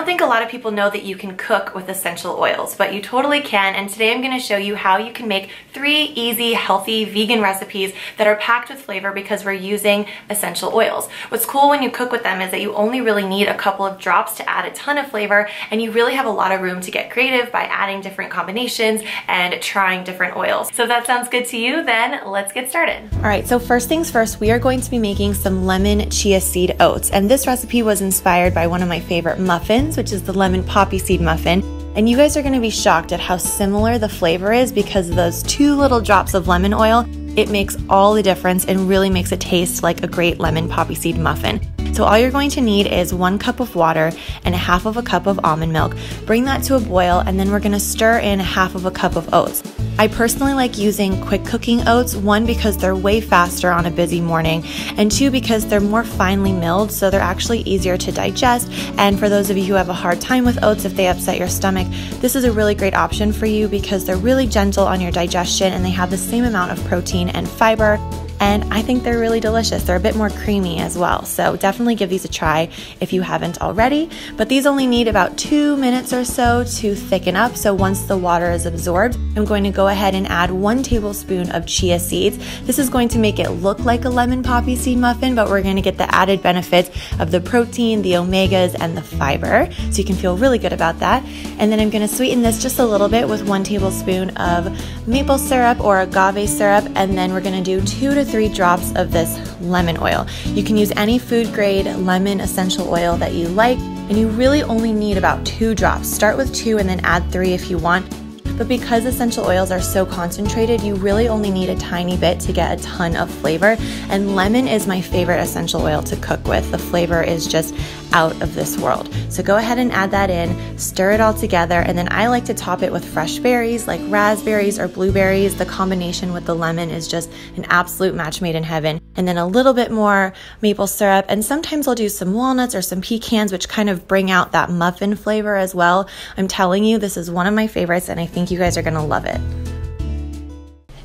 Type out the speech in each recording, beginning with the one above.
don't think a lot of people know that you can cook with essential oils, but you totally can, and today I'm going to show you how you can make 3 easy, healthy, vegan recipes that are packed with flavor because we're using essential oils. What's cool when you cook with them is that you only really need a couple of drops to add a ton of flavor, and you really have a lot of room to get creative by adding different combinations and trying different oils. So if that sounds good to you, then let's get started. All right, so first things first, we are going to be making some lemon chia seed oats, and this recipe was inspired by one of my favorite muffins, which is the lemon poppy seed muffin. And you guys are going to be shocked at how similar the flavor is because of those 2 little drops of lemon oil. It makes all the difference and really makes it taste like a great lemon poppy seed muffin. So all you're going to need is 1 cup of water and 1/2 of a cup of almond milk. Bring that to a boil, and then we're going to stir in 1/2 of a cup of oats. I personally like using quick cooking oats, 1 because they're way faster on a busy morning, and 2 because they're more finely milled, so they're actually easier to digest. And for those of you who have a hard time with oats, if they upset your stomach, this is a really great option for you because they're really gentle on your digestion and they have the same amount of protein and fiber. And I think they're really delicious. They're a bit more creamy as well. So definitely give these a try if you haven't already. But these only need about 2 minutes or so to thicken up. So once the water is absorbed, I'm going to go ahead and add 1 tablespoon of chia seeds. This is going to make it look like a lemon poppy seed muffin, but we're going to get the added benefits of the protein, the omegas, and the fiber. So you can feel really good about that. And then I'm going to sweeten this just a little bit with 1 tablespoon of maple syrup or agave syrup. And then we're going to do 2 to 3 drops of this lemon oil. You can use any food grade lemon essential oil that you like, and you really only need about 2 drops. Start with 2 and then add 3 if you want. But because essential oils are so concentrated, you really only need a tiny bit to get a ton of flavor. And lemon is my favorite essential oil to cook with. The flavor is just out of this world. So go ahead and add that in, stir it all together, and then I like to top it with fresh berries like raspberries or blueberries. The combination with the lemon is just an absolute match made in heaven. And then a little bit more maple syrup, and sometimes I'll do some walnuts or some pecans, which kind of bring out that muffin flavor as well. I'm telling you, this is one of my favorites, and I think you guys are gonna love it.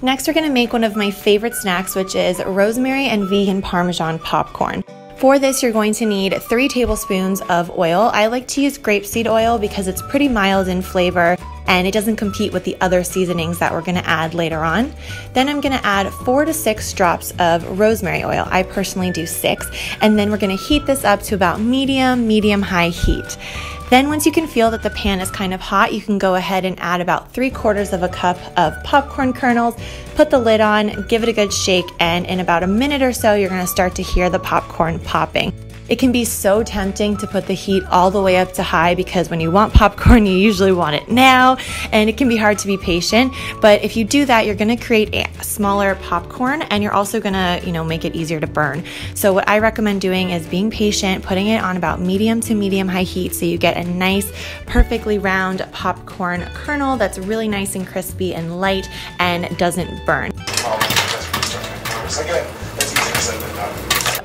Next, we're gonna make one of my favorite snacks, which is rosemary and vegan Parmesan popcorn. For this, you're going to need 3 tablespoons of oil. I like to use grapeseed oil because it's pretty mild in flavor and it doesn't compete with the other seasonings that we're gonna add later on. Then I'm gonna add 4 to 6 drops of rosemary oil. I personally do 6. And then we're gonna heat this up to about medium-high heat. Then once you can feel that the pan is kind of hot, you can go ahead and add about 3/4 of a cup of popcorn kernels, put the lid on, give it a good shake, and in about a minute or so, you're gonna start to hear the popcorn popping. It can be so tempting to put the heat all the way up to high because when you want popcorn, you usually want it now, and it can be hard to be patient. But if you do that, you're gonna create a smaller popcorn, and you're also gonna, make it easier to burn. So what I recommend doing is being patient, putting it on about medium to medium-high heat so you get a nice, perfectly round popcorn kernel that's really nice and crispy and light and doesn't burn.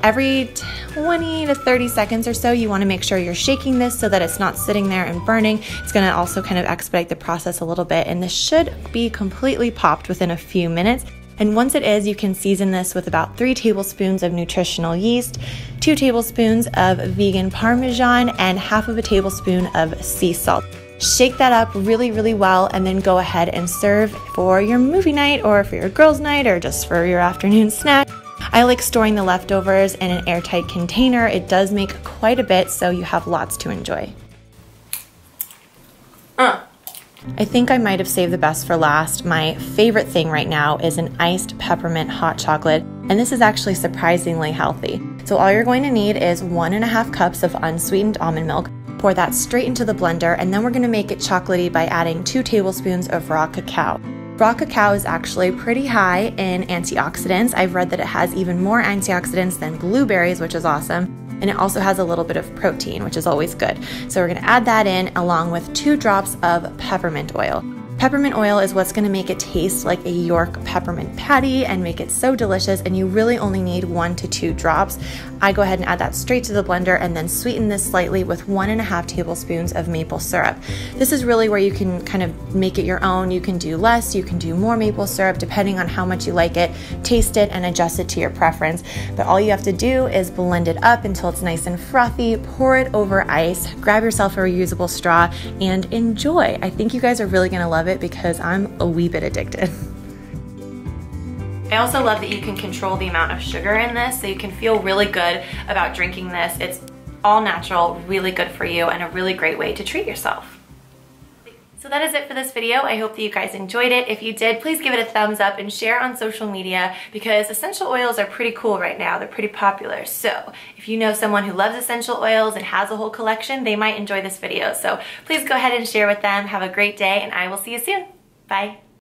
Every 20 to 30 seconds or so, you want to make sure you're shaking this so that it's not sitting there and burning. It's going to also kind of expedite the process a little bit, and this should be completely popped within a few minutes. And once it is, you can season this with about 3 tablespoons of nutritional yeast, 2 tablespoons of vegan Parmesan, and 1/2 of a tablespoon of sea salt. Shake that up really, really well, and then go ahead and serve for your movie night or for your girls' night or just for your afternoon snack. I like storing the leftovers in an airtight container. It does make quite a bit, so you have lots to enjoy. I think I might have saved the best for last. My favorite thing right now is an iced peppermint hot chocolate, and this is actually surprisingly healthy. So all you're going to need is 1.5 cups of unsweetened almond milk. Pour that straight into the blender, and then we're going to make it chocolatey by adding 2 tablespoons of raw cacao. Raw cacao is actually pretty high in antioxidants. I've read that it has even more antioxidants than blueberries, which is awesome. And it also has a little bit of protein, which is always good. So we're gonna add that in along with 2 drops of peppermint oil. Peppermint oil is what's gonna make it taste like a York peppermint patty and make it so delicious, and you really only need 1 to 2 drops. I go ahead and add that straight to the blender and then sweeten this slightly with 1.5 tablespoons of maple syrup. This is really where you can kind of make it your own. You can do less, you can do more maple syrup depending on how much you like it, taste it, and adjust it to your preference. But all you have to do is blend it up until it's nice and frothy, pour it over ice, grab yourself a reusable straw, and enjoy. I think you guys are really gonna love it because I'm a wee bit addicted. I also love that you can control the amount of sugar in this, so you can feel really good about drinking this. It's all natural, really good for you, and a really great way to treat yourself. So that is it for this video. I hope that you guys enjoyed it. If you did, please give it a thumbs up and share on social media, because essential oils are pretty cool right now. They're pretty popular. So if you know someone who loves essential oils and has a whole collection, they might enjoy this video. So please go ahead and share with them. Have a great day, and I will see you soon. Bye.